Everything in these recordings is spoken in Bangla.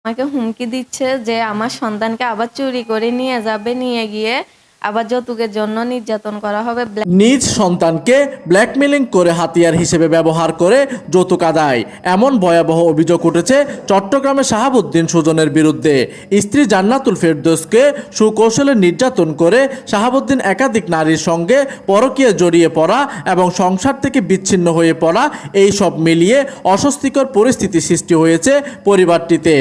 আমাকে হুমকি দিচ্ছে যে আমার সন্তানকে আবার চুরি করে নিয়ে যাবে, নিয়ে গিয়ে আবার যৌতুকের জন্য নির্যাতন করা হবে। নিজ সন্তানকে ব্ল্যাকমেলিং করে হাতিয়ার হিসেবে ব্যবহার করে যৌতুক আদায়, এমন ভয়াবহ অভিযোগ উঠেছে চট্টগ্রামের শাহাবুদ্দিন সুজনের বিরুদ্ধে। স্ত্রী জান্নাতুল ফেরদৌসকে সুকৌশলে নির্যাতন করে শাহাবুদ্দিন একাধিক নারীর সঙ্গে পরকীয়া জড়িয়ে পড়া এবং সংসার থেকে বিচ্ছিন্ন হয়ে পড়া, এই সব মিলিয়ে অস্বস্তিকর পরিস্থিতি সৃষ্টি হয়েছে পরিবারটিতে।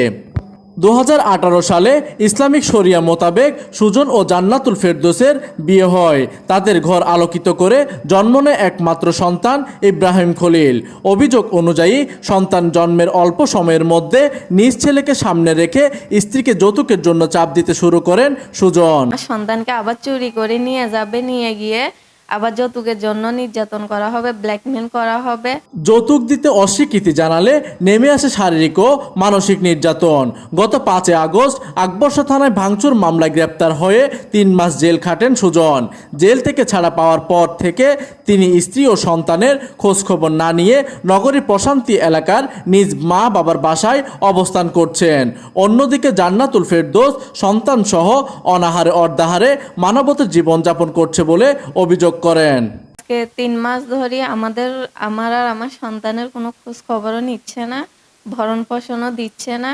2018 সালে ইসলামিক শরিয়া মোতাবেক সুজন ও জান্নাতুল ফেরদৌসের বিয়ে হয়। তাদের ঘর আলোকিত করে জন্ম নেয় একমাত্র সন্তান ইব্রাহিম খলিল। অভিযোগ অনুযায়ী সন্তান জন্মের অল্প সময়ের মধ্যে নিজ ছেলেকে সামনে রেখে স্ত্রীকে যৌতুকের জন্য চাপ দিতে শুরু করেন সুজন। সন্তানকে আবার চুরি করে নিয়ে যাবে, নিয়ে গিয়ে আবার যৌতুকের জন্য নির্যাতন করা হবে, ব্ল্যাকমেল করা হবে। যৌতুক দিতে অস্বীকৃতি জানালে নেমে আসে শারীরিক ও মানসিক নির্যাতন। গত 5 আগস্ট আকবর্ষা থানায় ভাঙচুর মামলায় গ্রেপ্তার হয়ে 3 মাস জেল খাটেন সুজন। জেল থেকে ছাড়া পাওয়ার পর থেকে তিনি স্ত্রী ও সন্তানের খোঁজখবর না নিয়ে নগরীর প্রশান্তি এলাকার নিজ মা বাবার বাসায় অবস্থান করছেন। অন্যদিকে জান্নাতুল ফেরদৌস সন্তানসহ অনাহারে অর্ধাহারে মানবতার জীবনযাপন করছে বলে অভিযোগ করেন। 3 মাস ধরে আমার আর আমার সন্তানের কোনো খোঁজ খবরও নিচ্ছে না, ভরণ পোষণও দিচ্ছে না।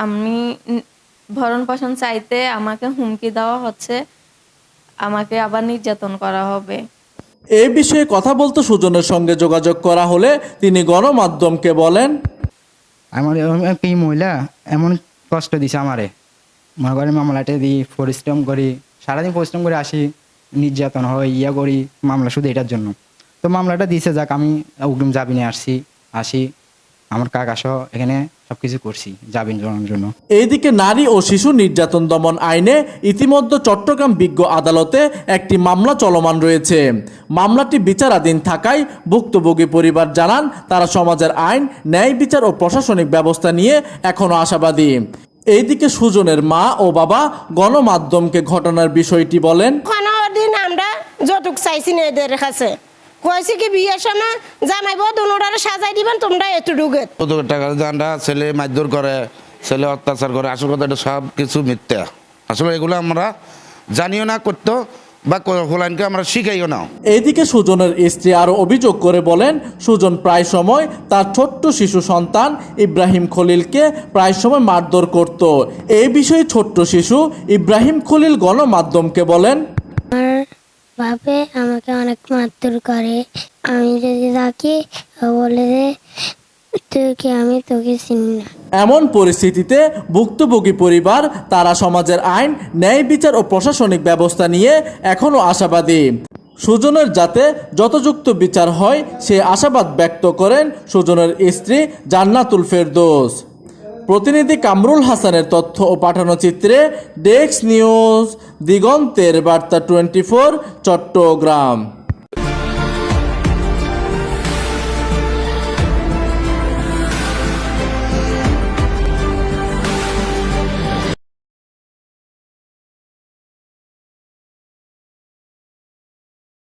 আমি ভরণ পোষণ চাইতে আমাকে হুমকি দেওয়া হচ্ছে, আমাকে আবার নির্যাতন করা হবে। এই বিষয়ে কথা বলতে সুজনের সঙ্গে যোগাযোগ করা হলে তিনি গণমাধ্যমকে বলেন, আমার এই মহিলা এমন কষ্ট দিছে আমারে, মনে করেন মামলাটা দিই, পরিশ্রম করি, সারাদিন পরিশ্রম করে আসি, নির্যাতন হয়, ইয়া করি মামলা শুধু এটার জন্য। তো মামলাটা দিছে, যাক আমি উগ্রম জামিনে আসি আমার কাকা সহ এখানে সবকিছু করছি জামিন জমানোর জন্য। এইদিকে নারী ও শিশু নির্যাতন দমন আইনে ইতিমধ্যে চট্টগ্রাম বিজ্ঞ আদালতে একটি মামলা চলমান রয়েছে। মামলাটি বিচারাধীন থাকায় ভুক্তভোগী পরিবার জানান তারা সমাজের আইন, ন্যায় বিচার ও প্রশাসনিক ব্যবস্থা নিয়ে এখনো আশাবাদী। এইদিকে সুজনের মা ও বাবা গণমাধ্যমকে ঘটনার বিষয়টি বলেন, দিন আমরা যৌতুক চাইছি না এদের কাছে, কয়েছি কি বিয়ের সময় জামাইব দুনোটারে সাজাই দিবেন তোমরা একটু ঢুকে টাকা দান্ডা, ছেলে মারধর করে, ছেলে অত্যাচার করে, আসল কথা এটা সব কিছু মিথ্যা। আসলে এগুলো আমরা জানিও না করতো বা হোলাইনকে আমরা শিখাইও না। এইদিকে সুজনের স্ত্রী আরও অভিযোগ করে বলেন, সুজন প্রায় সময় তার ছোট্ট শিশু সন্তান ইব্রাহিম খলিলকে প্রায় সময় মারধর করত। এই বিষয়ে ছোট্ট শিশু ইব্রাহিম খলিল গণমাধ্যমকে বলেন, ভাবে আমাকে অনেক মারধর করে, আমি যদি থাকি বলে যে আমি তোকে চিনি না। এমন পরিস্থিতিতে ভুক্তভোগী পরিবার তারা সমাজের আইন, ন্যায় বিচার ও প্রশাসনিক ব্যবস্থা নিয়ে এখনো আশাবাদী। সুজনের যাতে যথাযথ বিচার হয় সে আশাবাদ ব্যক্ত করেন সুজনের স্ত্রী জান্নাতুল ফেরদৌস। প্রতিনিধি কামরুল হাসানের তথ্য ও পাঠানো চিত্রে ডেস্ক নিউজ, দিগন্তের বার্তা 24, চট্টগ্রাম।